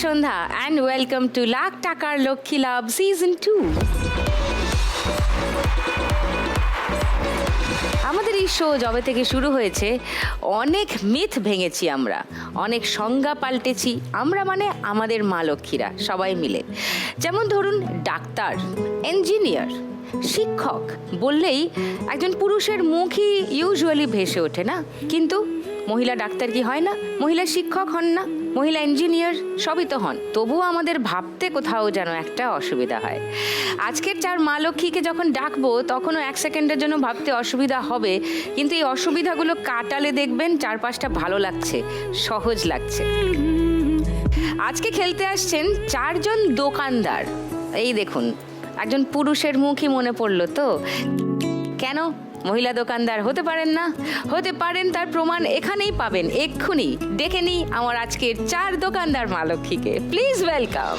Sandhya and welcome to lakh টাকার লক্ষ্মী লাভ season 2। আমাদের এই শো যবে থেকে শুরু হয়েছে অনেক মিথ ভেঙেছি আমরা, অনেক সংজ্ঞা পাল্টেছি আমরা, মানে আমাদের মা লক্ষ্মীরা সবাই মিলে। যেমন ধরুন ডাক্তার, ইঞ্জিনিয়ার, শিক্ষক বললেই একজন পুরুষের মুখই ইউজুয়ালি ভেসে ওঠে না, কিন্তু মহিলা ডাক্তার কি হয় না, মহিলা শিক্ষক হন না, মহিলা ইঞ্জিনিয়ার সবই তো হন, তবুও আমাদের ভাবতে কোথাও যেন একটা অসুবিধা হয়। আজকের 4 মা লক্ষ্মীকে যখন ডাকবো তখনও 1 সেকেন্ডের জন্য ভাবতে অসুবিধা হবে, কিন্তু এই অসুবিধাগুলো কাটালে দেখবেন চারপাশটা ভালো লাগছে, সহজ লাগছে। আজকে খেলতে আসছেন 4 জন দোকানদার। এই দেখুন, একজন পুরুষের মুখই মনে পড়লো তো। কেন মহিলা দোকানদার হতে পারেন না? হতে পারেন, তার প্রমাণ এখানেই পাবেন এক্ষুনি। ডেকে নিই আমার আজকের 4 দোকানদার মা লক্ষ্মীকে। Please welcome.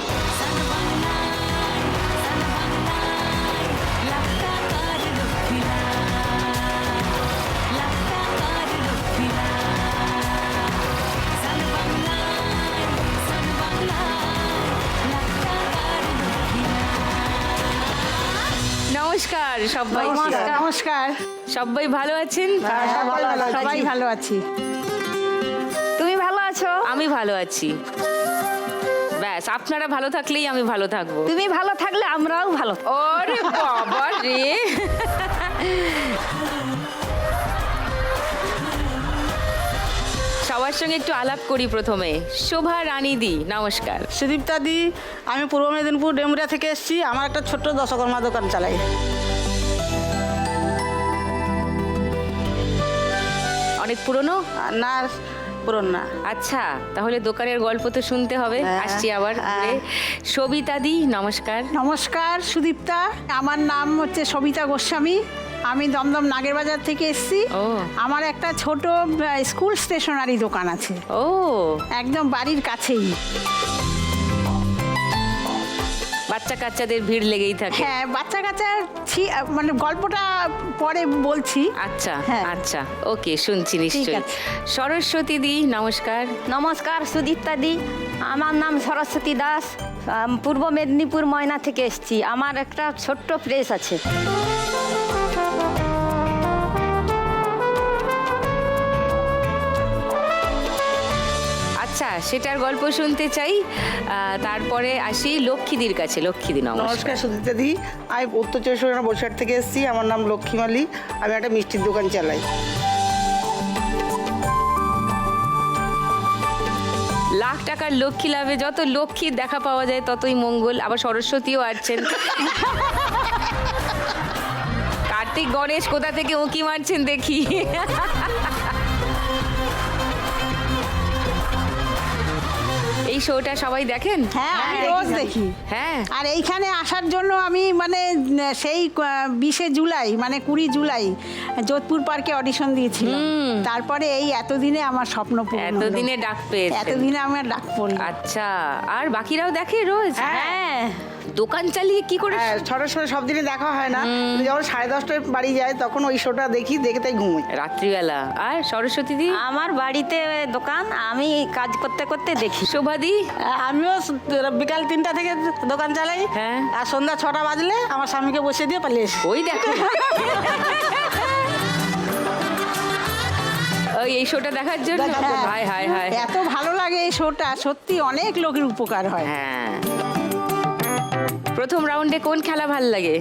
নমস্কার সবাই। নমস্কার। সবাই ভালো আছেন? সবাই ভালো আছি। তুমি ভালো আছো? আমি ভালো আছি। ব্যাস, আপনারা ভালো থাকলেই আমি ভালো থাকবো। তুমি ভালো থাকলে আমরাও ভালো। ওরে বাবা রে। সবার সঙ্গে একটু আলাপ করি প্রথমে। শোভা রানী দি, নমস্কার। সুদীপ্তা দি, আমি পূর্ব মেদিনীপুর ডেমুরিয়া থেকে এসেছি। আমার একটা ছোট্ট দশকর্মা দোকান চালাই। অনেক পুরনো? না, পুরন না। আচ্ছা, তাহলে দোকানের গল্প তো শুনতে হবে। আসছি আবার ঘুরে। সবিতা দি, নমস্কার। নমস্কার সুদীপ্তা, আমার নাম হচ্ছে সবিতা গোস্বামী। আমি দমদম নাগের বাজার থেকে এসেছি। ও। আমার একটা ছোট স্কুল স্টেশনারি দোকান আছে, ও, একদম বাড়ির কাছেই। বাচ্চা কাচ্চাদের ভিড় লেগেই থাকে। হ্যাঁ, বাচ্চা কাচ্চার মানে গল্পটা পরে বলছি। আচ্ছা হ্যাঁ। আচ্ছা, ওকে, শুনছি নিশ্চয়ই। আছে। সরস্বতী দি, নমস্কার। নমস্কার সুদীপ্তা দি, আমার নাম সরস্বতী দাস। পূর্ব মেদিনীপুর ময়না থেকে এসেছি। আমার একটা ছোট্ট প্রেস আছে। আচ্ছা, সেটার গল্প শুনতে চাই। তারপরে আসি লক্ষ্মীদির কাছে। লক্ষ্মীদি, নমস্কার। নমস্কার সুদীপ্তা দি, আমি উত্তর 24 বরিশাল থেকে এসেছি। আমার নাম লক্ষ্মী মালি, আমি একটা মিষ্টির দোকান চালাই। লাখ টাকার লক্ষ্মী লাভে যত লক্ষ্মীর দেখা পাওয়া যায় ততই মঙ্গল। আবার সরস্বতীও আসছেন। কার্তিক গণেশ কোথা থেকে উঁকি মারছেন দেখি। এই শোটা সবাই দেখেন? হ্যাঁ, আমি রোজ দেখি। হ্যাঁ। আর এইখানে আসার জন্য আমি মানে সেই 20 জুলাই মানে 20 জুলাই যোধপুর পার্কে অডিশন দিয়েছিলাম। তারপরে এই এতদিনে আমার স্বপ্ন পূরণ হলো। এতদিনে ডাক পেয়েছেন। এতদিনে আমার ডাক পড়ল। আচ্ছা, আর বাকিরাও দেখে রোজ? হ্যাঁ, দোকান চালিয়ে কি করে? হ্যাঁ, সরাসরি সব দিনে দেখা হয় না, কিন্তু যখন 10:30টায় বাড়ি যায় তখন ওই শোটা দেখি, দেখে তাই ঘুমোই। রাত্রিবেলা। আর সরস্বতী দি? আমার বাড়িতে দোকান, আমি কাজ করতে করতে দেখি। শোভাদি? আমিও বিকাল 3টা থেকে দোকান চালাই। হ্যাঁ। আর সন্ধ্যা 6টা বাজলে আমার স্বামীকে বসিয়ে দিয়ে পালিয়ে এসি। ওই দেখো। ওই এই শোটা দেখার জন্য? হ্যাঁ। হায় হায় হায়। এত ভালো লাগে এই শোটা, সত্যি অনেক লোকের উপকার হয়। হ্যাঁ। প্রথম রাউন্ডে কোন খেলা ভাল লাগে?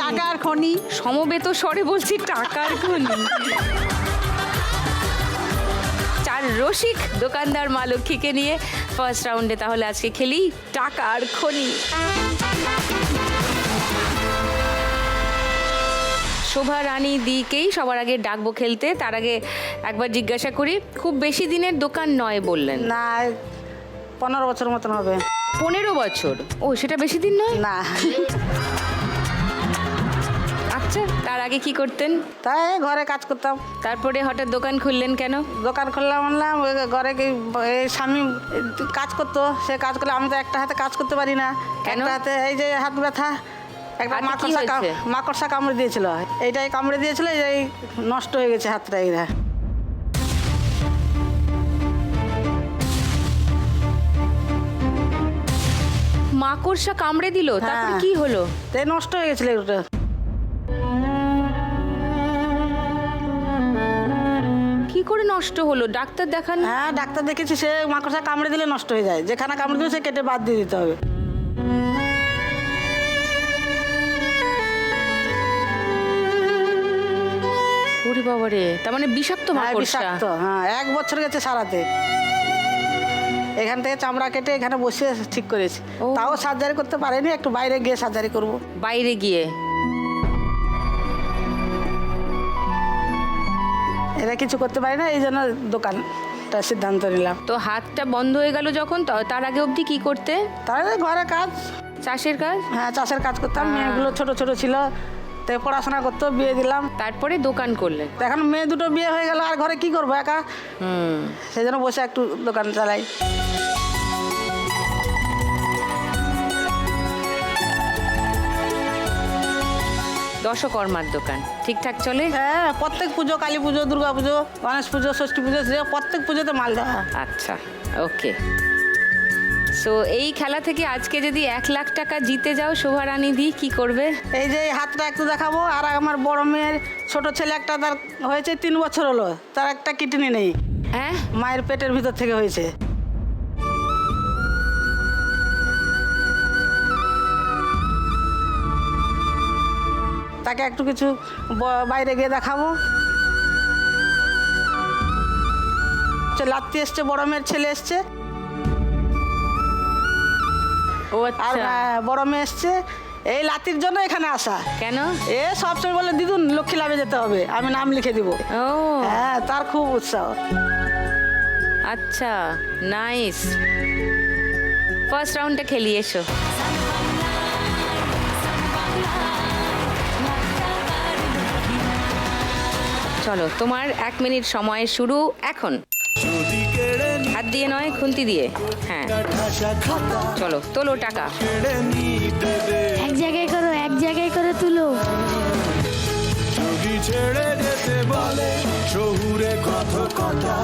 টাকার খনি। সমবেত স্বরে বলছি, টাকার খনি। 4 রসিক দোকানদার মা লক্ষ্মীকে নিয়ে ফার্স্ট রাউন্ডে তাহলে আজকে খেলি টাকার খনি। শোভা রানী দিকেই সবার আগে ডাকবো খেলতে। তার আগে একবার জিজ্ঞাসা করি, খুব বেশি দিনের দোকান নয় বললেন? না, 15 বছর মতন হবে। 15 বছর? ও, সেটা বেশি দিন নয়। না। আচ্ছা, তার আগে কি করতেন? তাই ঘরে কাজ করতাম। তারপরে হঠাৎ দোকান খুললেন কেন? দোকান খুললাম, আনলাম ওই ঘরে এই স্বামী কাজ করতো, সে কাজ করলে আমি তো একটা হাতে কাজ করতে পারি না। কেন? একটা হাতে এই যে হাত ব্যথা, একটা হাতে কি হয়েছে? মাকড়সা কামড়ে দিয়েছিল। এইটাই কামড়ে দিয়েছিল, এই নষ্ট হয়ে গেছে হাতটা। এইটা মাকড়সা কামড়ে দিল, তারপরে হ্যাঁ। কি হলো? তাই নষ্ট হয়ে গেছিল ওটা। কি করে নষ্ট হলো? ডাক্তার দেখান। হ্যাঁ, ডাক্তার দেখেছি, সে মাকড়সা কামড়ে দিলে নষ্ট হয়ে যায়, যেখানে কামড়ে দিলে সে কেটে বাদ দিয়ে দিতে হবে। ওরে বাবা রে, তার মানে বিষাক্ত হ্যাঁ, মাকড়সা। বিষাক্ত। হ্যাঁ, 1 বছর গেছে সারাতে। এখান থেকে চামড়া কেটে এখানে বসে ঠিক করেছি। ও। তাও সার্জারি করতে পারেনি, একটু বাইরে গিয়ে সার্জারি করব। বাইরে গিয়ে। এরা কিছু করতে পারে না, এই জন্য দোকানটা সিদ্ধান্ত নিলাম। তো হাতটা বন্ধ হয়ে গেল যখন, তার আগে অবধি কি করতে? তাহলে ঘরে কাজ, চাষের কাজ। হ্যাঁ চাষের কাজ করতাম। মেয়েগুলো ছোট ছোট ছিল, তাই পড়াশোনা করতো, বিয়ে দিলাম। তারপরে দোকান করলেন। তো এখন মেয়ে দুটো বিয়ে হয়ে গেল, আর ঘরে কি করবো একা, সেই জন্য বসে একটু দোকান চালাই। দশকর্মার দোকান ঠিকঠাক চলে? হ্যাঁ, প্রত্যেক পুজো, কালী পুজো, দুর্গা পুজো, গণেশ পুজো, ষষ্ঠী পুজো, প্রত্যেক পুজোতে মাল দেওয়া। আচ্ছা, ওকে। সো এই খেলা থেকে আজকে যদি 1 লাখ টাকা জিতে যাও শোভারানী দি, কি করবে? এই যে এই হাতটা একটু দেখাবো। আর আমার বড় মেয়ের ছোট ছেলে একটা, তার হয়েছে 3 বছর হলো, তার একটা কিডনি নেই, হ্যাঁ, মায়ের পেটের ভিতর থেকে হয়েছে। তাকে একটু কিছু বাইরে গিয়ে দেখাবো। লাত্তি এসছে, বড় মেয়ের ছেলে এসছে, ও আর আচ্ছা। বড় মেয়ে এসছে। এই লাতির জন্য এখানে আসা। কেন? এ সবসময় বলে দিদুন লক্ষ্মী লাভে যেতে হবে, আমি নাম লিখে দিব। ও হ্যাঁ, তার খুব উৎসাহ। আচ্ছা, নাইস। ফার্স্ট রাউন্ডটা খেলি, এসো। চলো, তোমার 1 মিনিট সময় শুরু এখন। হাত দিয়ে নয়, খুন্তি দিয়ে। হ্যাঁ, চলো তোলো টাকা। এক জায়গায় করো, এক জায়গায় করে তুলো। যদি ছেড়ে যেতে বলে শহুরে কথা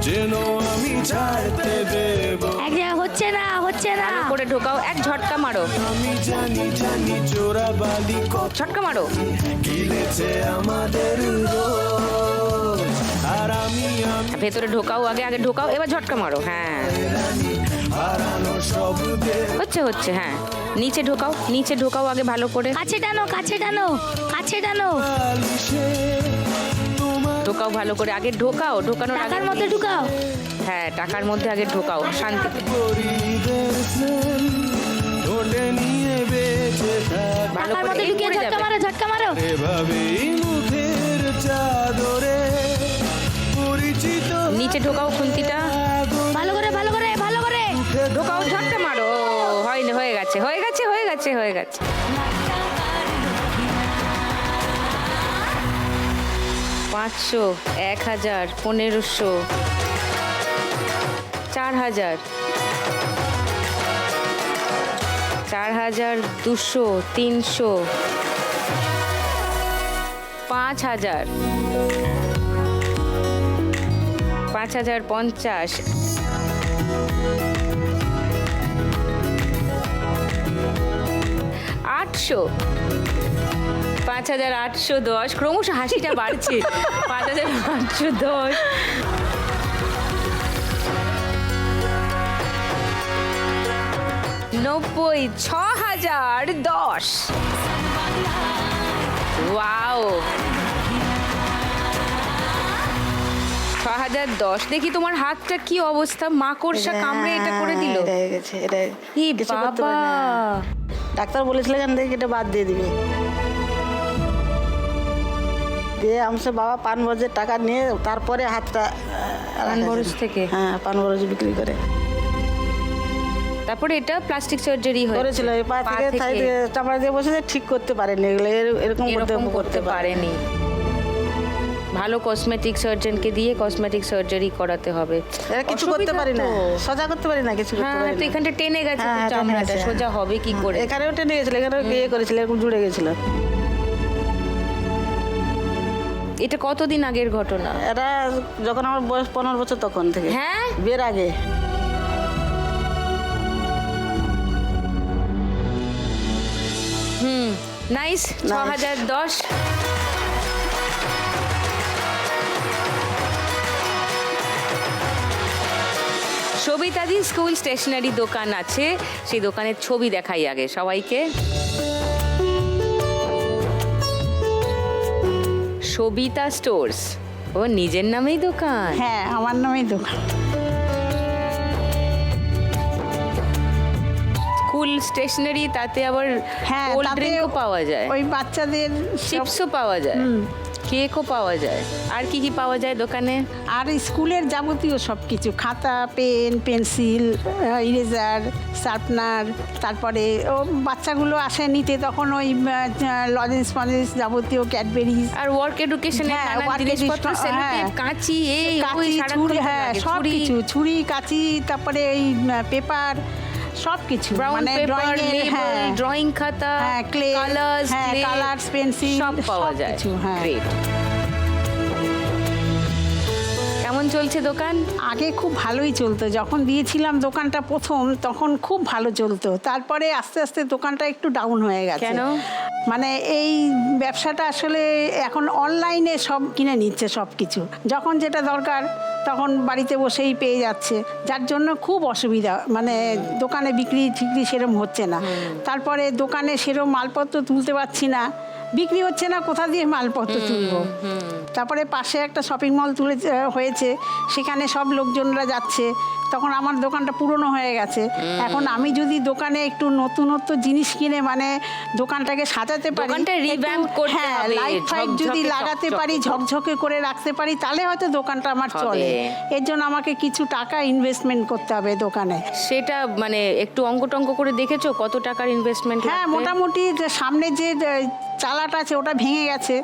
যেন আমি ছাড়তে দেব। এক জায়গায় হচ্ছে না, হচ্ছে না। ভালো করে ঢোকাও, এক ঝটকা মারো। আমি জানি চোরা বালি ঝটকা মারো। কিনেছে আমাদের রোজ। আর আমি ভেতরে ঢোকাও, আগে ঢোকাও, এবার ঝটকা মারো। হ্যাঁ, হারানো সব হচ্ছে। হ্যাঁ, নিচে ঢোকাও আগে ভালো করে। কাছে টানো, কাছে টানো, কাছে টানো। দেশে তোমার ঢোকাও ভালো করে, আগে ঢোকাও, ঢোকানোর আগে। টাকার মধ্যে ঢুকাও। হ্যাঁ, টাকার মধ্যে আগে ঢোকাও, শান্তিতে। পরিদর্শন ওটে নিয়ে বেঁচে থাক। ভালো টাকার করে মধ্যে এই ঢুকিয়ে পড়ে ঝটকা যাবে। মারো, ঝটকা মারো। এভাবেই মুখের চাদরে পরিচিত নিচে ঢোকাও খুন্তিটা, ভালো করে, ভালো করে, ভালো করে। ঢোকাও, ঝটকা মারো। হয়নি, হয়ে গেছে। 500, 1000, 1500, 4000, 4200, 300, 5000, 5050, 800, 5810, ক্রমশ হাসিটা বাড়ছে। 5810, 90, 6010। ওয়াও, 6010। দেখি তোমার হাতটা কি অবস্থা, মাকড়সা কামড়ে এটা করে দিল। এটা হয়ে গেছে, এটা ই কিছু করতে বাবা, পারি না। ডাক্তার বলেছিল এখান থেকে এটা বাদ দিয়ে দিবে। দিয়ে আমসে বাবা পান বরজের টাকা নিয়ে তারপরে হাতটা পান বরজ থেকে? হ্যাঁ, পান বরজ বিক্রি করে তারপরে এটা প্লাস্টিক সার্জারি করেছিল। এই পা থেকে থাই দিয়ে চামড়া দিয়ে বসে ঠিক করতে পারেনি, এগুলো এরকম করতে পারেনি। ভালো কসমেটিক সার্জনকে দিয়ে কসমেটিক সার্জারি করাতে হবে। এরা কিছু করতে পারি না, সোজা করতে পারি না, কিছু করতে হ্যাঁ, পারি তো না। এখানটা টেনে গেছে তো হ্যাঁ, টেনে চামড়াটা, গেছে। সোজা হবে কি করে? এখানেও টেনে গেছিল, এখানেও ইয়ে করেছিল, এরকম জুড়ে গেছিল। এটা কতদিন আগের ঘটনা? এটা যখন আমার বয়স 15 বছর তখন থেকে, হ্যাঁ, বিয়ের আগে। নাইস। 6010। সবিতাদি স্কুল স্টেশনারি দোকান আছে, সেই দোকানের ছবি দেখাই আগে সবাইকে। সবিতা স্টোর্স, ও নিজের নামেই দোকান। হ্যাঁ, আমার নামেই দোকান। স্কুল স্টেশনারি, তাতে আবার হ্যাঁ, কোল্ড তাতে ড্রিঙ্কও পাওয়া যায়, ওই বাচ্চাদের সব- চিপসও পাওয়া যায়, কেকও পাওয়া যায়। আর কি কি পাওয়া যায় দোকানে? আর স্কুলের যাবতীয় সব কিছু, খাতা, পেন, পেন্সিল, ইরেজার, শার্পনার, তারপরে ও বাচ্চাগুলো আসে নিতে, তখন ওই লজেন্স ফজেন্স, যাবতীয় ক্যাডবেরিজ, আর ওয়ার্ক এডুকেশনের হ্যাঁ, নানান work জিনিসপত্র, education, সেলোটেপ, হ্যাঁ। কাঁচি, এই ওই কাঁচি, সারাক্ষণ ছুরি, তো হ্যাঁ লাগে। সব ছুরি, কিছু, ছুরি, কাঁচি, তারপরে এই পেপার, সব কিছু, ব্রাউন মানে পেপার, ড্রয়িং, লেবেল, হ্যাঁ ড্রয়িং খাতা, হ্যাঁ, ক্লে, কালার্স, হ্যাঁ, কালার্স, পেন্সিল, সব পাওয়া সব যায়। কিছু, হ্যাঁ। গ্রেট। কেমন চলছে দোকান? আগে খুব ভালোই চলতো, যখন দিয়েছিলাম দোকানটা প্রথম, তখন খুব ভালো চলতো। তারপরে আস্তে আস্তে দোকানটা একটু ডাউন হয়ে গেছে। কেন? মানে এই ব্যবসাটা আসলে এখন অনলাইনে সব কিনে নিচ্ছে সব কিছু, যখন যেটা দরকার তখন বাড়িতে বসেই পেয়ে যাচ্ছে, যার জন্য খুব অসুবিধা, মানে দোকানে বিক্রি ঠিকরি সেরম হচ্ছে না। তারপরে দোকানে সেরম মালপত্র তুলতে পারছি না, বিক্রি হচ্ছে না, কোথা দিয়ে মালপত্র তুলবো। তারপরে পাশে একটা শপিং মল হয়েছে, সেখানে সব লোকজনরা যাচ্ছে, তখন আমার দোকানটা পুরনো হয়ে গেছে। এখন আমি যদি দোকানে একটু নতুনত্ব জিনিস কিনে, মানে দোকানটাকে সাজাতে পারি, দোকানটা revamp করতে হ্যাঁ, হবে, লাইট ফাইট যদি ঝকঝকে, লাগাতে চকচকে পারি, ঝকঝকে করে রাখতে পারি, তাহলে হয়তো দোকানটা আমার হবে। চলে। এর জন্য আমাকে কিছু টাকা ইনভেস্টমেন্ট করতে হবে দোকানে। সেটা মানে একটু অঙ্ক টঙ্ক করে দেখেছো কত টাকার ইনভেস্টমেন্ট? হ্যাঁ, মোটামুটি যে সামনে যে চালাটা আছে ওটা ভেঙে গেছে,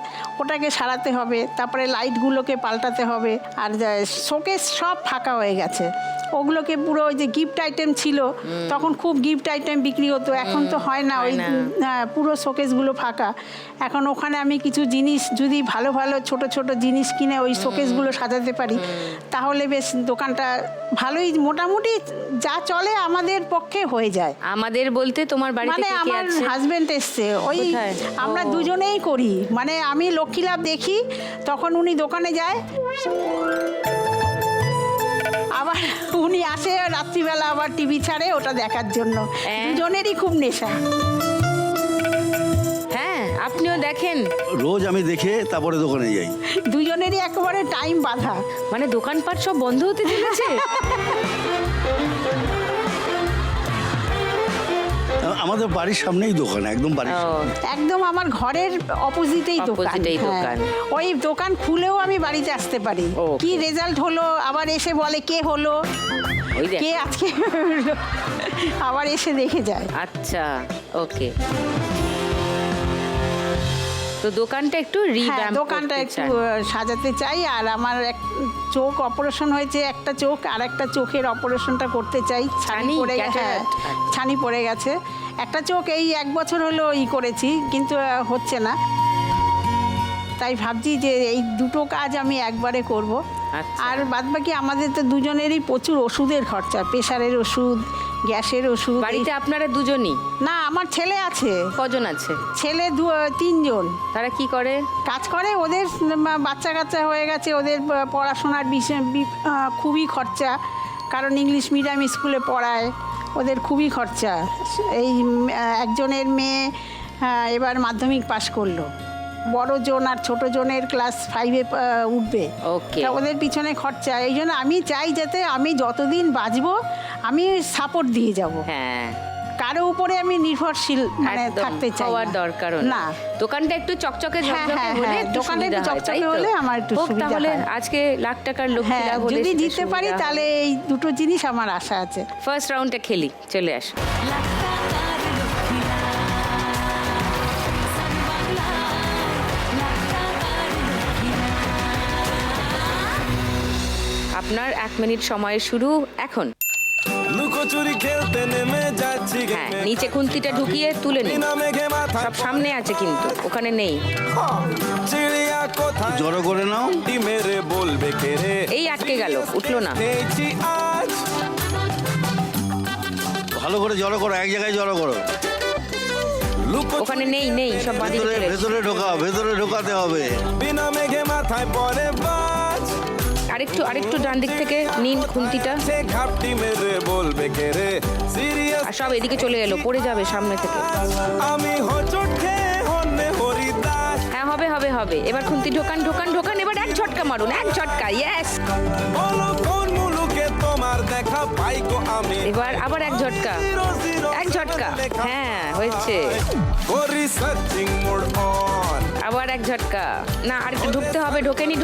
ওটাকে সারাতে হবে, তারপরে লাইটগুলোকে পাল্টাতে হবে, আর শোকেস সব ফাঁকা হয়ে গেছে, ওগুলোকে পুরো ওই যে গিফট আইটেম ছিল, তখন খুব গিফট আইটেম বিক্রি হতো, এখন তো হয় না, ওই হ্যাঁ, পুরো শোকেসগুলো ফাঁকা। এখন ওখানে আমি কিছু জিনিস যদি ভালো ভালো ছোট ছোট জিনিস কিনে ওই শোকেসগুলো সাজাতে পারি, তাহলে বেশ দোকানটা ভালোই মোটামুটি যা চলে আমাদের পক্ষে হয়ে যায়। আমাদের বলতে তোমার বাড়িতে মানে কে কে আমার আছে? হাজবেন্ড এসছে, ওই কোথায়? আমরা ও। দুজনেই করি, মানে আমি লক্ষ্মী লাভ দেখি, তখন উনি দোকানে যায়, আবার উনি আসে রাত্রিবেলা আবার টিভি ছাড়ে ওটা দেখার জন্য। দুজনেরই খুব নেশা। হ্যাঁ, আপনিও দেখেন? রোজ আমি দেখে তারপরে দোকানে যাই। দুজনেরই একেবারে টাইম বাঁধা। মানে দোকানপাট সব বন্ধ হতে চলেছে? আমাদের বাড়ির সামনেই দোকান, একদম বাড়ির ও, সামনে। একদম আমার ঘরের অপোজিটেই দোকান। Opposite-এই হ্যাঁ। দোকান। ওই দোকান খুলেও আমি বাড়িতে আসতে পারি, Okay. কি রেজাল্ট হলো, আবার এসে বলে কে হলো, ওই দেখ। কে আজকে হলো, আবার এসে দেখে যায়। আচ্ছা, ওকে। তো দোকানটা একটু হ্যাঁ, রিভ্যাম্প দোকানটা একটু সাজাতে চাই, আর আমার এক চোখ অপারেশন হয়েছে, একটা চোখ, আর একটা চোখের অপারেশনটা করতে চাই। ছানি ছানি, পড়ে গেছে, হ্যাঁ, cataract? ছানি পড়ে গেছে। একটা চোখ এই 1 বছর হলো করেছি, কিন্তু হচ্ছে না, তাই ভাবছি যে এই দুটো কাজ আমি একবারে করব। আচ্ছা। আর বাদবাকি আমাদের তো দুজনেরই প্রচুর ওষুধের খরচা, প্রেশারের ওষুধ, গ্যাসের ওষুধ। বাড়িতে আপনারা দুজনই? না, আমার ছেলে আছে, কজন আছে? ছেলে 3জন তারা কি করে? কাজ করে, ওদের বাচ্চা কাচ্চা হয়ে গেছে, ওদের পড়াশোনার বিষয় খুবই খরচা, কারণ ইংলিশ মিডিয়াম স্কুলে পড়ায়, ওদের খুবই খরচা। এই একজনের মেয়ে এবার মাধ্যমিক পাশ করলো, বড় জন আর ছোট জনের ক্লাস 5-এ উঠবে, Okay. তা ওদের পিছনে খরচা। এই জন্য আমি চাই যাতে আমি যতদিন বাঁচবো আমি সাপোর্ট দিয়ে যাব, হ্যাঁ, কারো উপরে আমি নির্ভরশীল মানে একদম থাকতে চাই হওয়ার না। দরকারও না। দোকানটা একটু চকচকে হ্যাঁ, ঝকঝকে হ্যাঁ, হলে হ্যাঁ, একটু দোকানটা একটু সুবিধা হয়, চকচকে তাই তো? হলে আমার একটু হোক, সুবিধা তাহলে হয়। আজকে লাখ টাকার লক্ষ্মী হ্যাঁ, লাভ হলে যদি সেটা দিতে পারি সুবিধা তাহলে হবে। এই দুটো জিনিস আমার আশা আছে। ফার্স্ট রাউন্ডটা খেলি, চলে আস। আপনার 1 মিনিট সময় শুরু এখন। লুকোচুরি খেলতে নেমে যাচ্ছি হ্যাঁ, নিচে খুন্তিটা ঢুকিয়ে তুলে নিন। বিনা মেঘে মাথা সব সামনে আছে কিন্তু ওখানে নেই। চিড়িয়া কোথায় জড়ো করে নাও। মেরে বলবে কে রে এই আটকে গেল, উঠলো না। পেয়েছি আজ ভালো করে জড়ো করো, এক জায়গায় জড়ো করো। ওখানে নেই নেই, সব বাদিকে ভেতরে চলে এসেছে। ভেতরে ঢোকাতে হবে। বিনা মেঘে মাথায় পরে বাজ, আরেকটু ডান দিক থেকে নিন খুন্তিটা। সে ঘাপটি মেরে বলবে কে রে সিরিয়াস। আর সব এদিকে চলে এলো, পড়ে যাবে সামনে থেকে। আমি হোঁচট খেয়ে হন্যে হরিদাস। হ্যাঁ, হবে। এবার খুন্তি ঢোকান। এবার এক ঝটকা মারুন, এক ঝটকা, ইয়েস। বলো কোন মুলুকে তোমার দেখা পাই গো আমি। এবার আবার এক ঝটকা, এক ঝটকা। হ্যাঁ, হয়েছে। করি সার্চিং মোড অন। আবার এক ঝটকা। না, আর একটু ঢুকতে হবে। ঢোকেনি।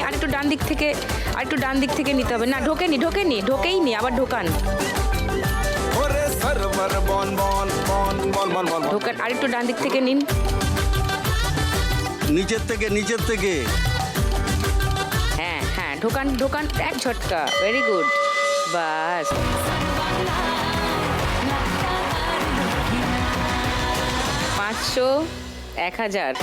আর একটু ডান দিক থেকে নিতে হবে। না, ঢোকেইনি, আবার ঢোকান। ওরে সার্ভার বন ঢোকান, আর একটু ডান দিক থেকে নিন। নিচের থেকে হ্যাঁ, ঢোকান, এক ঝটকা। ভেরি গুড, বাস। পাঁচশো, 1000,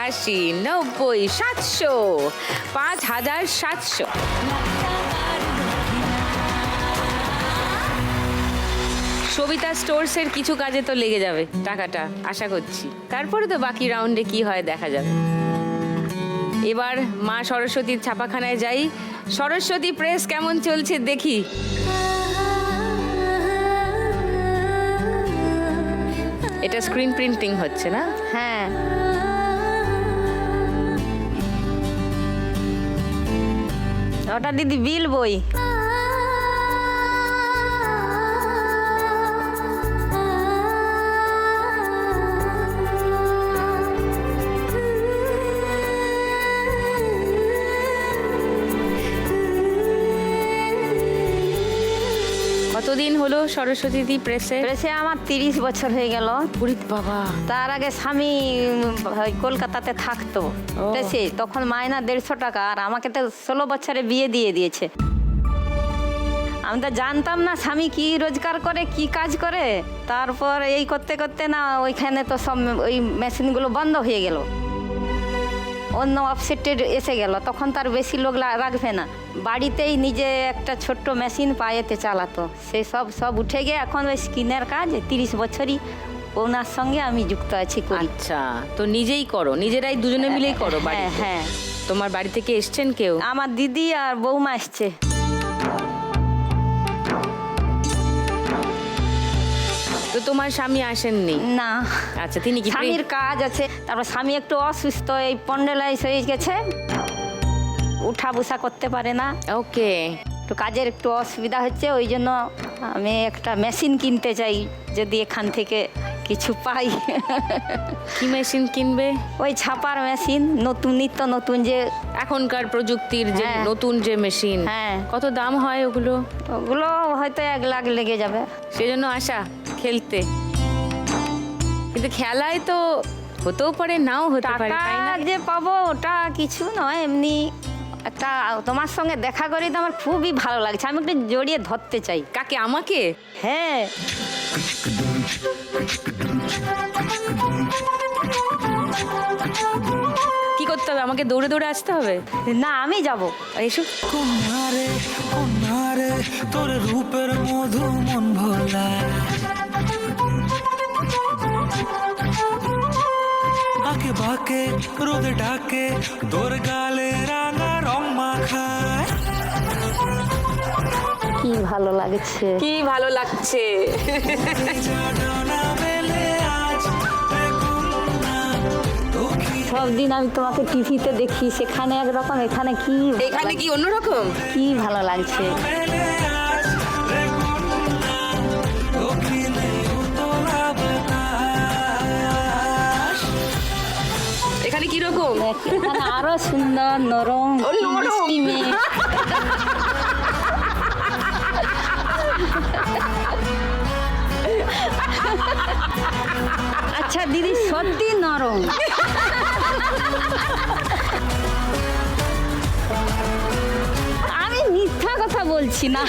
80, 90, 700, 5700। সবিতা স্টোরসের কিছু কাজে তো লেগে যাবে টাকাটা, আশা করছি। তারপরে তো বাকি রাউন্ডে কি হয় দেখা যাবে। এবার মা সরস্বতীর ছাপাখানায় যাই। সরস্বতী প্রেস কেমন চলছে দেখি। এটা স্ক্রিন প্রিন্টিং হচ্ছে না? হ্যাঁ, ওটা দিদি বিল বই। কতদিন হলো সরস্বতী প্রেসে? প্রেসে আমার 30 বছর হয়ে গেল। পুরীত বাবা। তার আগে স্বামী ওই কলকাতাতে থাকতো প্রেসে, তখন মাইনা 150 টাকা, আর আমাকে তো 16 বছরে বিয়ে দিয়ে দিয়েছে। আমি তো জানতাম না স্বামী কি রোজগার করে, কি কাজ করে। তারপর এই করতে না ওইখানে তো সব ওই মেশিনগুলো বন্ধ হয়ে গেল, অন্য অফসেটে এসে গেল। তখন তার বেশি লোক রাখবে না, বাড়িতেই নিজে একটা ছোট্ট মেশিন পায়েতে চালাতো। সে সব উঠে গিয়ে এখন ওই স্কিনের কাজ 30 বছরই ওনার সঙ্গে আমি যুক্ত আছি, করি। আচ্ছা, তো নিজেই করো, নিজেরাই দুজনে মিলেই করো বাড়িতে? হ্যাঁ। তোমার বাড়ি থেকে এসছেন কেউ? আমার দিদি আর বৌমা এসছে। তো তোমার স্বামী আসেননি? না। আচ্ছা, তিনি কি স্বামীর কাজ আছে, তারপর স্বামী একটু অসুস্থ, এই পন্ডেলাইস হয়ে গেছে, উঠা বসা করতে পারে না। ওকে। একটু কাজের একটু অসুবিধা হচ্ছে, ওই জন্য আমি একটা মেশিন কিনতে চাই, যদি এখান থেকে কিছু পাই। কি মেশিন কিনবে? ওই ছাপার মেশিন, নিত্য নতুন যে এখনকার প্রযুক্তির যে হ্যাঁ। নতুন যে মেশিন। হ্যাঁ। কত দাম হয় ওগুলো? ওগুলো হয়তো 1 লাখ লেগে যাবে। সেজন্য আশা খেলতে, কিন্তু খেলায় তো হতেও পারে, নাও হতে পারে, টাকা তাই না? যে পাবো ওটা কিছু নয়, এমনি একটা তোমার সঙ্গে দেখা করি তো আমার খুবই ভালো লাগছে, আমি একটু জড়িয়ে ধরতে চাই। কাকে, আমাকে? হ্যাঁ। কি করতে হবে? আমাকে দৌড়ে দৌড়ে আসতে হবে? না, আমি যাব। এসো। কুমারে কুমারে তোর রূপের মধু মন ভোলা, আঁকে বাঁকে রোদে ডাকে তোর গালে রাঙা রং মাখায়। কি ভালো লাগছে। কি ভালো লাগছে। জানা মেলে আজ বেগুনা তোকে সব দিন আমি তোমাকে টিভিতে দেখি, সেখানে একরকম, এখানে কি এখানে কি অন্যরকম? কি ভালো লাগছে। মেলে আজ বেগুনা তোকে নেই তোলা বাতাস। এখানে কি রকম? এখানে আরো সুন্দর নরম ও, নরম। মিষ্টি মেয়ে। আচ্ছা দিদি, সত্যি নরম। আমি মিথ্যা কথা বলছি না,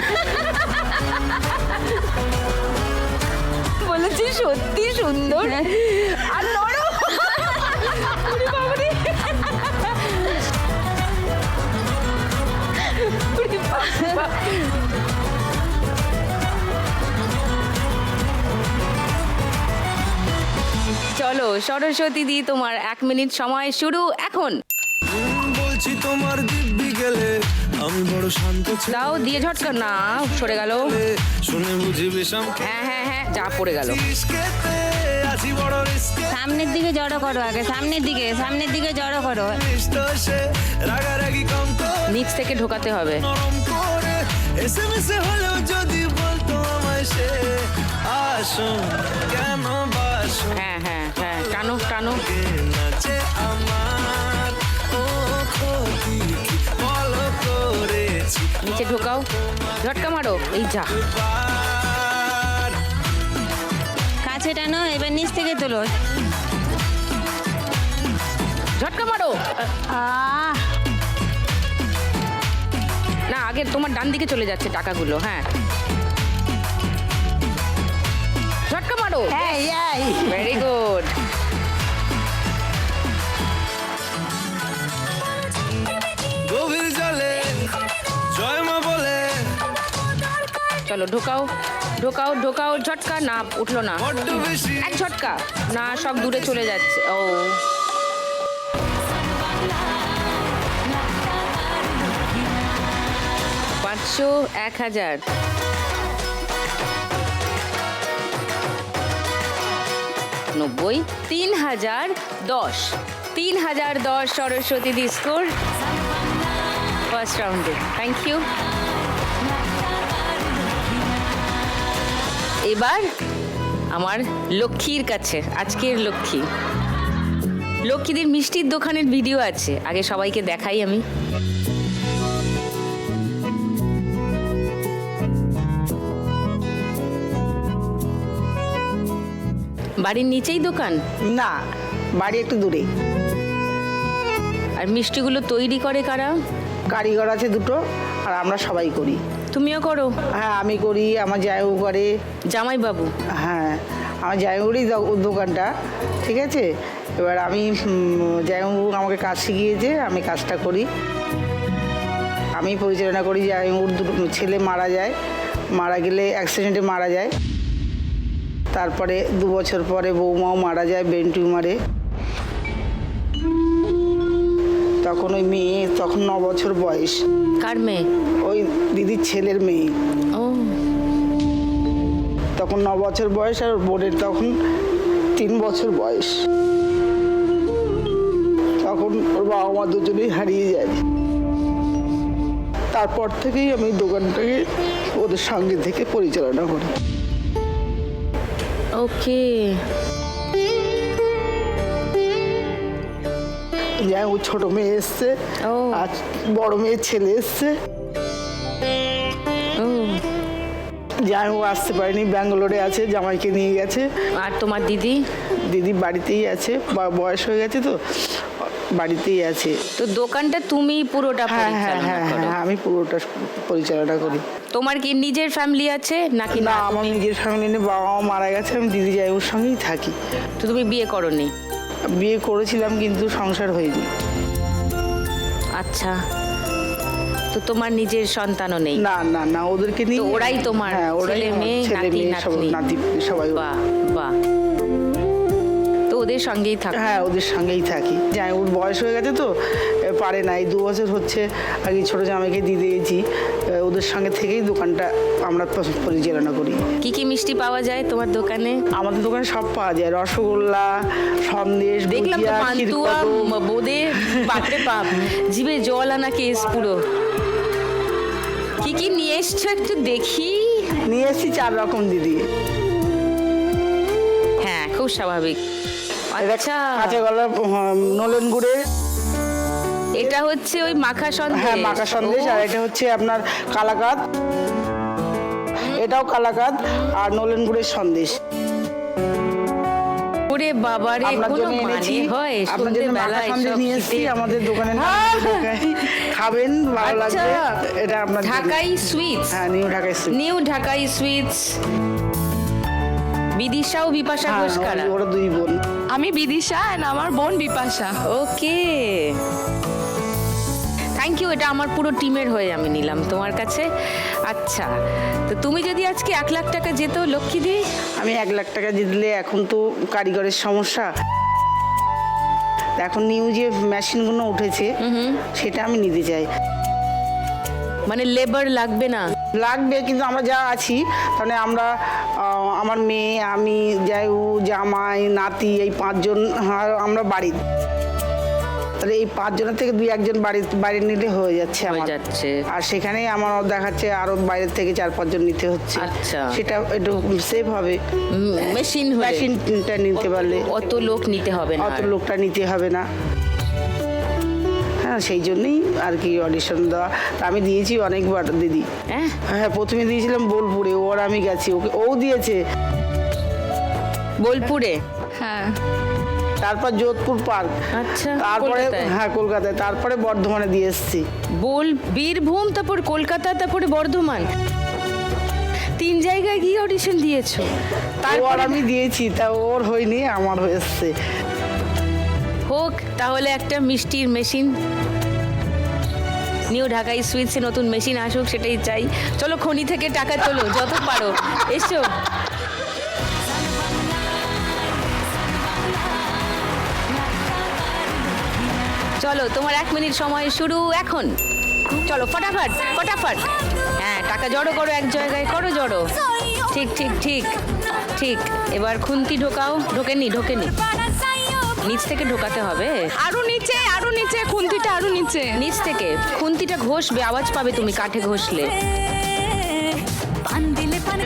বলেছি সত্যি সুন্দর আর নরম। ওরে বাবারে। ওরে বাবা। সরস্বতী দি, তোমার 1 মিনিট সময় শুরু এখন। বলছি তোমার দিব্যি গেলে আমি বড় শান্ত দাও দিয়ে ঝটকা, না সরে গেল। ছেলে শুনে বুঝি বিষম হ্যাঁ হ্যাঁ হ্যাঁ, যা পড়ে গেল। খেতে আছি বড় রিস্কে সামনের দিকে জড়ো করো, আগে সামনের দিকে জড়ো করো। সে রাগারাগি কম তো নিচ থেকে ঢোকাতে হবে। নরম করে এসএমএস হলেও যদি বলতো আমায় সে আসুন কেন বাসুন হ্যাঁ হ্যাঁ হ্যাঁ, টানো টানো। নাচে আমার ও ক্ষতি কি বলো করেছি নিচে ঢোকাও, ঝটকা মারো, এই যা। পার কাছে টানো, এবার নিচ থেকে তোলো। ঝটকা মারো। আহ না, আগে তোমার ডান দিকে চলে যাচ্ছে টাকাগুলো। হ্যাঁ, ঝটকা মারো। এই ভেরি গুড। গভীর জলে জয় মা বলে চলো ঢোকাও ঢোকাও ঢোকাও, ঝটকা, না উঠলো না। বড্ড বেশি এক ঝটকা, না সব দূরে চলে যাচ্ছে। ও 500, 1000, 90, 3010, 3010 সরস্বতী দি স্কোর ফার্স্ট রাউন্ডে। Thank you. এবার আমার লক্ষ্মীর কাছে, আজকের লক্ষ্মী। লক্ষ্মীদের মিষ্টির দোকানের ভিডিও আছে, আগে সবাইকে দেখাই আমি। বাড়ির নিচেই দোকান, না, বাড়ি একটু দূরে। আর মিষ্টিগুলো তৈরি করে কারা? কারিগর আছে দুটো, আর আমরা সবাই করি। তুমিও করো? হ্যাঁ, আমি করি, আমার জামাইবাবু করে। জামাইবাবু? হ্যাঁ, আমার জামাইবাবুরই দোকানটা, ঠিক আছে। এবার আমি জামাইবাবু আমাকে কাজ শিখিয়েছে, আমি কাজটা করি, আমি পরিচালনা করি। জামাইবাবুর দুটো ছেলে মারা যায়, মারা গেলে অ্যাক্সিডেন্টে মারা যায়। তারপরে 2 বছর পরে বৌমাও মারা যায় ব্রেন টিউমারে। তখন ওই মেয়ে, তখন 9 বছর বয়স। কার মেয়ে? ওই দিদির ছেলের মেয়ে। ও, তখন 9 বছর বয়স, আর বোনের তখন 3 বছর বয়স। তখন ওর বাবা মা দুজনেই হারিয়ে যায়। তারপর থেকেই আমি দোকানটাকে ওদের সঙ্গে থেকে পরিচালনা করি। ওকে। যাই ও ছোট মেয়ে এসছে, ও। আর বড় মেয়ের ছেলে এসছে। ও, যাই ও আসতে পারেনি, ব্যাঙ্গালোরে আছে, জামাইকে নিয়ে গেছে। আর তোমার দিদি? দিদি বাড়িতেই আছে, বয়স হয়ে গেছে তো, বাড়িতেই আছে। তো দোকানটা তুমি পুরোটা হ্যাঁ হ্যাঁ পরিচালনা হ্যাঁ করো? হ্যাঁ, আমি পুরোটা পরিচালনা করি। তোমার কি নিজের ফ্যামিলি আছে নাকি? না, না, আমার নিজের ফ্যামিলি নেই, বাবা মা মারা গেছে, আমি দিদি জামাইবাবুর সঙ্গেই থাকি। তো তুমি বিয়ে করোনি? বিয়ে করেছিলাম কিন্তু সংসার হয়নি। আচ্ছা, তো তোমার নিজের সন্তানও নেই? না না না, ওদেরকে নিয়ে। তো ওরাই তোমার হ্যাঁ, ওরাই ছেলে আমার মেয়ে, ছেলে নাতি, মেয়ে, সব নাতনি? নাতি সবাই। বাহ বাহ, তো ওদের সঙ্গেই থাকো? হ্যাঁ, ওদের সঙ্গেই থাকি। জামাইবাবুর বয়স হয়ে গেছে তো, পারে না, এই 2 বছর হচ্ছে আগে ছোট জামাইকে দিয়ে দিয়েছি। ওদের সঙ্গে থেকেই দোকানটা আমরা পরিচালনা করি। কি কি মিষ্টি পাওয়া যায় তোমার দোকানে? আমাদের দোকানে সব পাওয়া যায়, রসগোল্লা, সন্দেশ, দেখলাম তো ভুজিয়া, পান্তুয়া, ক্ষীরকদম। বোঁদে, বাপরে বাপ, জিভে জল আনা কেস পুরো। কি কি নিয়ে এসছো একটু দেখি? নিয়ে এসেছি 4 রকম দিদি। হ্যাঁ, খুব স্বাভাবিক। আচ্ছা, কাঁচা গলা নলেন গুড়ের, এটা হচ্ছে ওই মাখা সন্দেশ? হ্যাঁ মাখা সন্দেশ। আর এটা হচ্ছে আপনার কালাকাঁদ, এটাও কালাকাঁদ, আর নলেন গুড়ের সন্দেশ। ওরে বাবারে, আপনার কোনো জন্য এনেছি, মানে হয় আপনার জন্য মাখা সন্ধ্যেবেলায় সন্দেশ এসব নিয়ে এসেছি খেতে? আমাদের দোকানের নাম হ্যাঁ। ঢাকায়। খাবেন, ভালো আচ্ছা, লাগবে। এটা আপনার জন্য। ঢাকাই সুইটস? হ্যাঁ, নিউ ঢাকাই সুইট। নিউ ঢাকাই সুইটস। বিদিশা ও বিপাশা হ্যাঁ, ঘোষ কারা? ওরা 2 বোন। আমি বিদিশা আর আমার বোন বিপাশা। ওকে, থ্যাংক ইউ। এটা আমার পুরো টিমের হয়ে আমি নিলাম তোমার কাছে। আচ্ছা, তো তুমি যদি আজকে 1 লাখ টাকা যেত লক্ষ্মী দি? আমি 1 লাখ টাকা জিতলে, এখন তো কারিগরের সমস্যা, এখন নিউ যে মেশিনগুলো উঠেছে সেটা আমি নিতে চাই। মানে লেবার লাগবে না? লাগবে, কিন্তু আমরা যা আছি তাহলে আমরা আমার মেয়ে, আমি, জায়ু, জামাই, নাতি, এই 5 জন আমরা বাড়ি, তাহলে এই 5 জনের থেকে 2-1 জন বাইরে নিলে হয়ে যাচ্ছে হয়ে আমার। যাচ্ছে। আর সেখানে আমার দেখাচ্ছে আরো বাইরে থেকে 4-5 জন নিতে হচ্ছে। আচ্ছা। সেটা একটু সেভ হবে, মেশিন হলে মেশিনটা নিতে পারলে অত লোক নিতে হবে না অত আর। লোকটা নিতে হবে না। হ্যাঁ, সেই জন্যই আর কি অডিশন দেওয়া। তা আমি দিয়েছি অনেকবার দিদি। হ্যাঁ? হ্যাঁ, প্রথমে দিয়েছিলাম বোলপুরে, ওর আমি গেছি, ও দিয়েছে। বোলপুরে? হ্যাঁ। তারপর যোধপুর পার্ক, আচ্ছা, তারপরে কলকাতায়? হ্যাঁ কলকাতায়, তারপরে বর্ধমানে দিয়ে এসেছি। বীরভূম, তারপর কলকাতা, তারপরে বর্ধমান, 3 জায়গায় গিয়ে অডিশন দিয়েছো? ওর তারপর আমি দিয়েছি, তা ওর হয়নি, আমার হয়ে এসছে। হোক তাহলে একটা মিষ্টির মেশিন, নিউ ঢাকাই সুইটসে নতুন মেশিন আসুক, সেটাই চাই। চলো খনি থেকে টাকা তোলো যত পারো, এসো। চলো, তোমার 1 মিনিট সময় শুরু এখন। চলো ফটাফট ফটাফট। হ্যাঁ, টাকা জড়ো করো, এক জায়গায় করো জড়ো। ঠিক ঠিক ঠিক ঠিক। এবার খুন্তি ঢোকাও। ঢোকেনি? নিচ থেকে ঢোকাতে হবে। আরো নিচে, খুন্তিটা আরো নিচে। নিচ থেকে খুন্তিটা ঘষবে, আওয়াজ পাবে তুমি কাঠে ঘষলে।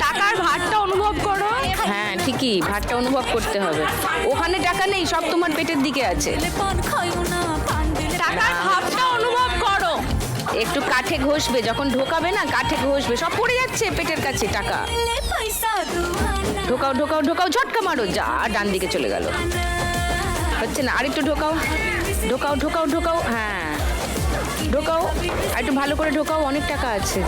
টাকার ভারটা অনুভব করো। হ্যাঁ ঠিকই, ভাতটা অনুভব করতে হবে। ওখানে টাকা নেই, সব তোমার পেটের দিকে আছে। টাকার ভাবটা অনুভব করো। একটু কাঠে ঘষবে, যখন ঢোকাবে না কাঠে ঘষবে, সব পড়ে যাচ্ছে পেটের কাছে টাকা। ঢোকাও ঢোকাও ঢোকাও, ঝটকা মারো, যা ডান দিকে চলে গেল। হচ্ছে না, আরেকটু ঢোকাও ঢোকাও ঢোকাও ঢোকাও। হ্যাঁ ঢোকাও, একটু ভালো করে ঢোকাও, অনেক টাকা আছে।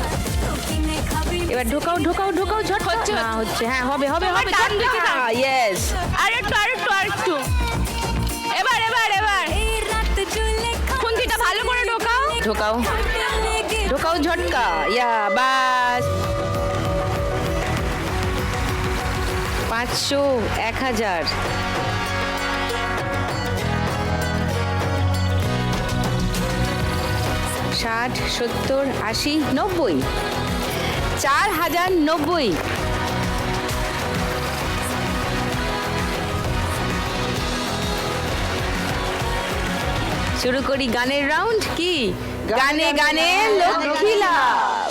এবার ঢোকাও ঢোকাও ঢোকাও, ঝট হচ্ছে না, হচ্ছে। হ্যাঁ হবে হবে হবে, ডান দিকে দাও। ইয়েস। আরেকটু। এবার খুন্তিটা ভালো করে ঢোকাও। ঢোকাও ঢোকাও, ঝটকা, ইয়া, বাস। 500, 1000, 60, 70, 80, 90, 4090। শুরু করি গানের রাউন্ড। কি গানে গানে লক্ষ্মী লাভ।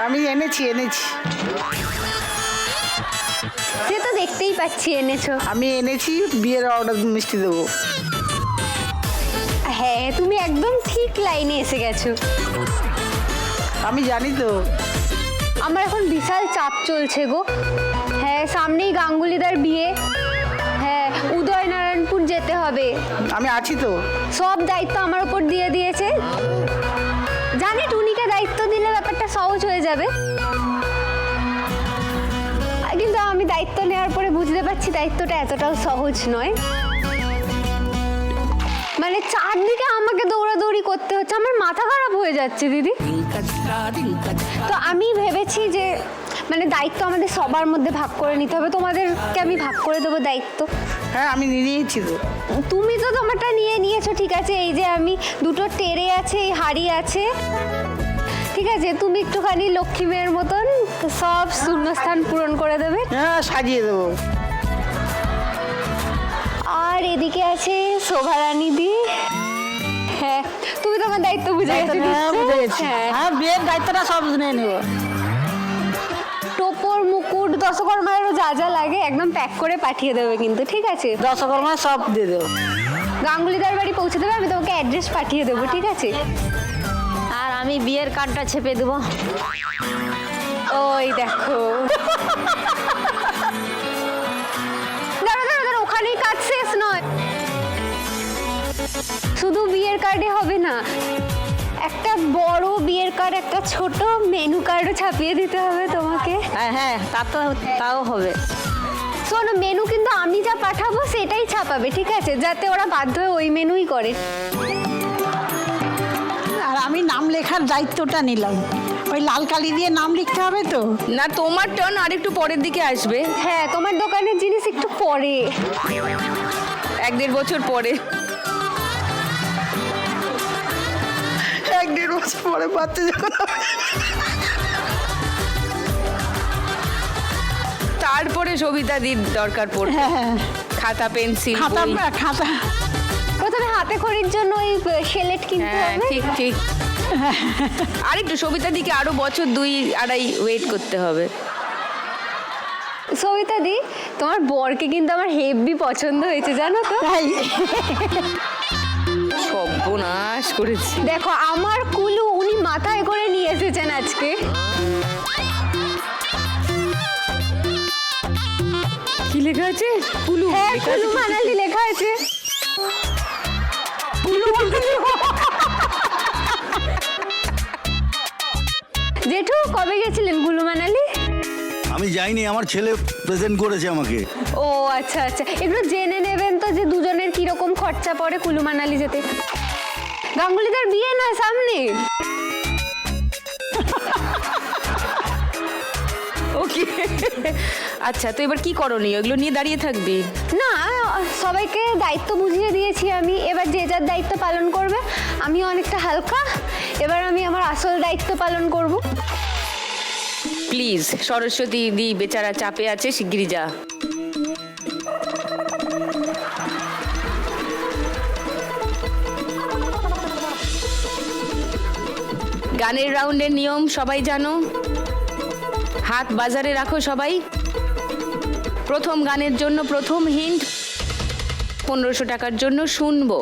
আমি এনেছি সে তো দেখতেই পাচ্ছি এনেছো। আমি এনেছি বিয়ের অর্ডার মিষ্টি দেবো। হ্যাঁ, তুমি একদম ঠিক লাইনে এসে গেছো। আমি জানি তো। আমার এখন বিশাল চাপ চলছে গো। হ্যাঁ, সামনেই গাঙ্গুলিদার বিয়ে। হ্যাঁ, উদয়নারায়ণপুর যেতে হবে। আমি আছি তো। সব দায়িত্ব আমার উপর দিয়ে দিয়েছে। জানি টুনিকে দায়িত্ব দিলে ব্যাপারটা সহজ হয়ে যাবে, কিন্তু আমি দায়িত্ব নেওয়ার পরে বুঝতে পারছি দায়িত্বটা এতটাও সহজ নয়। মানে চারদিকে আমাকে দৌড়াদৌড়ি করতে হচ্ছে, আমার মাথা খারাপ হয়ে যাচ্ছে দিদি। তো আমি ভেবেছি যে মানে দায়িত্ব আমাদের সবার মধ্যে ভাগ করে নিতে হবে। তোমাদেরকে আমি ভাগ করে দেবো দায়িত্ব। হ্যাঁ, আমি নিয়েছি তো। তুমি তো তোমারটা নিয়েছো, ঠিক আছে। এই যে আমি 2টো টেরে আছে, এই হাড়ি আছে, ঠিক আছে। তুমি একটুখানি লক্ষ্মী মেয়ের মতন সব শূন্যস্থান পূরণ করে দেবে। হ্যাঁ, সাজিয়ে দেবো। আর এদিকে আছে শোভারানী দি। হ্যাঁ, তুমি তোমার দায়িত্ব বুঝে গেছো। হ্যাঁ, বুঝে গেছি। হ্যাঁ, হ্যাঁ, বিয়ের দায়িত্বটা সব নিয়ে নেবো। টোপর, মুকুট, দশকর্মারও যা যা লাগে একদম প্যাক করে পাঠিয়ে দেবে কিন্তু, ঠিক আছে। দশকর্মা সব দিয়ে দেবো। গাঙ্গুলিদার বাড়ি পৌঁছে দেবে, আমি তোমাকে অ্যাড্রেস পাঠিয়ে দেবো, ঠিক আছে। আর আমি বিয়ের কার্ডটা ছেপে দেবো। ওই দেখো, দাঁড়া, ওখানেই কাজ শেষ নয়। শুধু বিয়ের কার্ডে হবে না, একটা বড় বিয়ের কার্ড, একটা ছোট মেনু কার্ডও ছাপিয়ে দিতে হবে তোমাকে। হ্যাঁ হ্যাঁ, তাও হবে। শোনো, মেনু কিন্তু আমি যা পাঠাবো সেটাই ছাপাবে, ঠিক আছে? যাতে ওরা বাধ্য হয়ে ওই মেনুই করে। আর আমি নাম লেখার দায়িত্বটা নিলাম। ওই লাল কালি দিয়ে নাম লিখতে হবে তো। না, তোমার টার্ন আর একটু পরের দিকে আসবে, হ্যাঁ, তোমার দোকানের জিনিস একটু পরে। 1-1.5 বছর পরে। 1-1.5 বছর পরে বাচ্চা যখন হবে। তারপরে সবিতা দির দরকার পড়বে। হ্যাঁ, খাতা, পেন্সিল, খাতা বই। খাতা প্রথমে হাতে খড়ির জন্য ওই সেলেট কিনতে হ্যাঁ, হবে। ঠিক ঠিক। আরেকটু সবিতা দিকে আরো বছর 2-2.5 ওয়েট করতে হবে। সবিতা দি, তোমার বরকে কিন্তু আমার হেভি পছন্দ হয়েছে, জানো তো? তাই সর্বনাশ করেছি। দেখো, আমার কুলু উনি মাথায় করে নিয়ে এসেছেন আজকে। কি লেখা আছে? কুলু। হ্যাঁ, লেখা কুলু আছে? মানালি লেখা আছে। জেঠু, কবে গেছিলেন কুলু মানালি? আমি যাইনি, আমার ছেলে প্রেজেন্ট করেছে আমাকে। ও আচ্ছা আচ্ছা, একটু জেনে নেবেন তো যে দুজনের কিরকম খরচা পড়ে কুলু মানালি যেতে। গাঙ্গুলিদার বিয়ে না সামনে। ওকে। আচ্ছা, তো এবার কি করণীয়? এগুলো নিয়ে দাঁড়িয়ে থাকবি? না, সবাইকে দায়িত্ব বুঝিয়ে দিয়েছি আমি, এবার যে যার দায়িত্ব পালন করবে। আমি অনেকটা হালকা, এবার আমি আমার আসল দায়িত্ব পালন করব। প্লিজ, সরস্বতী দি বেচারা চাপে আছে, শিগগিরই যা। গানের রাউন্ডের নিয়ম সবাই জানো। হাত বাজারে রাখো সবাই। প্রথম গানের জন্য প্রথম হিন্ট 1500 টাকার জন্য শুনবো।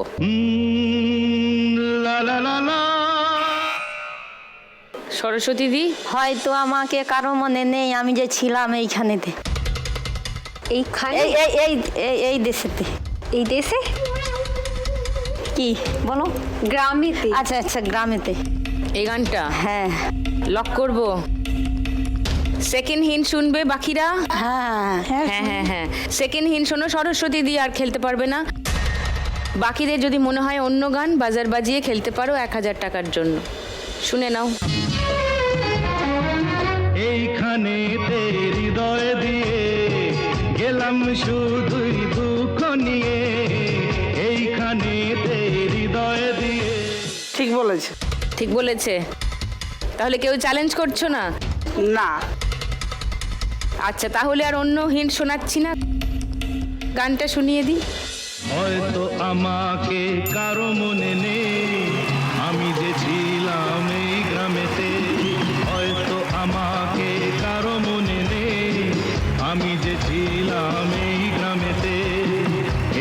সরস্বতী দি, হয়তো আমাকে কারো মনে নেই আমি যে ছিলাম এইখানেতে, এইখানে? এই এই এই এই- এই দেশেতে। এই দেশে? কি বলো? গ্রামেতে? আচ্ছা আচ্ছা, গ্রামেতে। এই গানটা হ্যাঁ লক করব। সেকেন্ড হিন্ট শুনবে বাকিরা? হ্যাঁ হ্যাঁ হ্যাঁ হ্যাঁ, সেকেন্ড হিন্ট শোনো। সরস্বতী দি আর খেলতে পারবে না। বাকিদের যদি মনে হয় অন্য গান, বাজার বাজিয়ে খেলতে পারো 1000 টাকার জন্য। শুনে নাও। এইখানে হৃদয় দিয়ে গেলাম শুধুই দুঃখ নিয়ে, এইখানে হৃদয় দিয়ে। ঠিক বলেছে। ঠিক বলেছে? তাহলে কেউ চ্যালেঞ্জ করছো না? না, আচ্ছা, তাহলে আর অন্য হিন্ট শোনাচ্ছি না, গানটা শুনিয়ে দিই। হয়তো আমাকে কারো মনে নেই আমি যে ছিলাম এই গ্রামেতে, হয়তো আমাকে কারো মনে নেই আমি যে ছিলাম এই গ্রামেতে।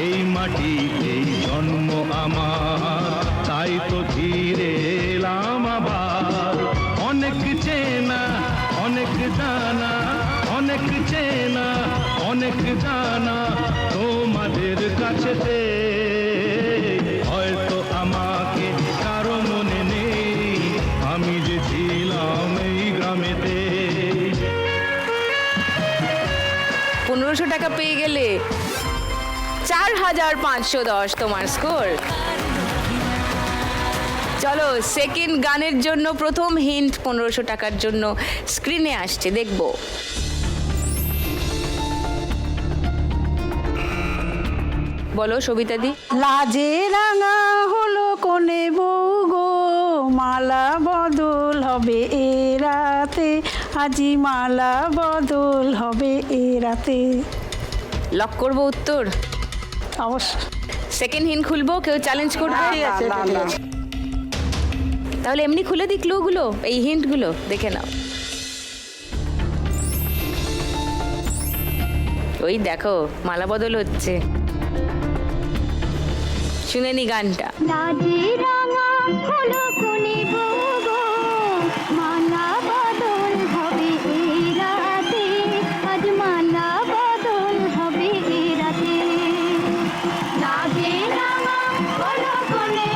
এই মাটিতেই জন্ম আমার, তাই তো ফিরে এলাম আবার। অনেক চেনা, অনেক জানা, অনেক চেনা, অনেক জানা তোমাদের কাছেতে। হয়তো আমাকে কারো মনে নেই আমি যে ছিলাম এই গ্রামেতে। 1500 টাকা পেয়ে গেলে 4510 তোমার স্কোর। চলো, সেকেন্ড গানের জন্য প্রথম হিন্ট 1500 টাকার জন্য স্ক্রিনে আসছে, দেখবো। বলো সবিতা দি। লাজে রাঙা হলো কোনে বউ গো, মালা বদল হবে এ রাতে, আজি মালা বদল হবে এ রাতে। লক করবো উত্তর? অবশ্য সেকেন্ড হিন্ট খুলবো, কেউ চ্যালেঞ্জ করবে? না, না, না। তাহলে এমনি খুলে দিই ক্লুগুলো, এই হিন্টগুলো দেখে নাও। ওই দেখো, মালা বদল হচ্ছে। শুনে নি গানটা। লাজে রাঙা হলো কোনে বউ গো, মালা বদল হবে এই রাতে, আজ মালা বদল হবে এই রাতে। লাজে রাঙা হলো কোনে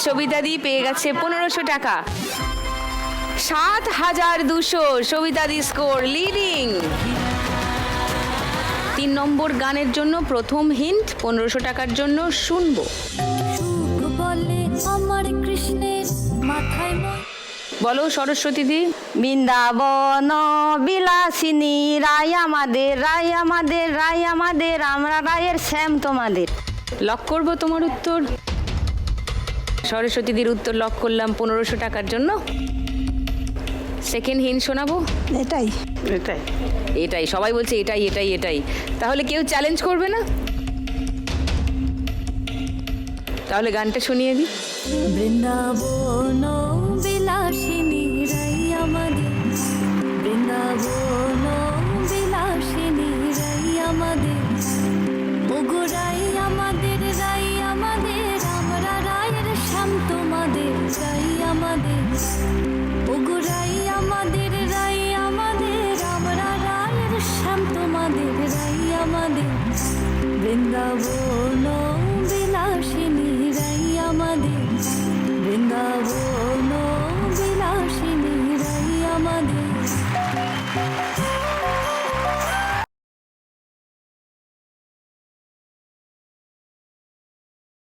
সবিতাদি পেয়ে গেছে 1500 টাকা। 7200 সবিতাদি স্কোর, লিডিং। 3 নম্বর গানের জন্য প্রথম হিন্ট, 1500 টাকার জন্য শুনবো। আমার কৃষ্ণের মাথায় বলো সরস্বতী দি। বৃন্দাবন বিলাসিনী রায় আমাদের, রায় আমাদের, রায় আমাদের, আমরা রায়ের শ্যাম তোমাদের। লক করবো তোমার উত্তর। সরস্বতীদির উত্তর লক করলাম 1500 টাকার জন্য। সেকেন্ড হিন্ট শোনাবো। এটাই এটাই এটাই সবাই বলছে, এটাই এটাই এটাই। তাহলে কেউ চ্যালেঞ্জ করবে না? তাহলে গানটা শুনিয়ে দিই। বৃন্দাবন বিলাসিনী রাই আমাদের, বৃন্দাবন বিলাসিনী রাই আমাদের, ওগো রাই আমাদের, রাই আমাদের, আমরা রায়ের শ্যাম তোমাদের, রাই আমাদের, ওগো রাই আমাদের, রাই আমাদের, আমরা রায়ের শ্যাম তোমাদের, রাই আমাদের, বৃন্দাবন বিলাসিনী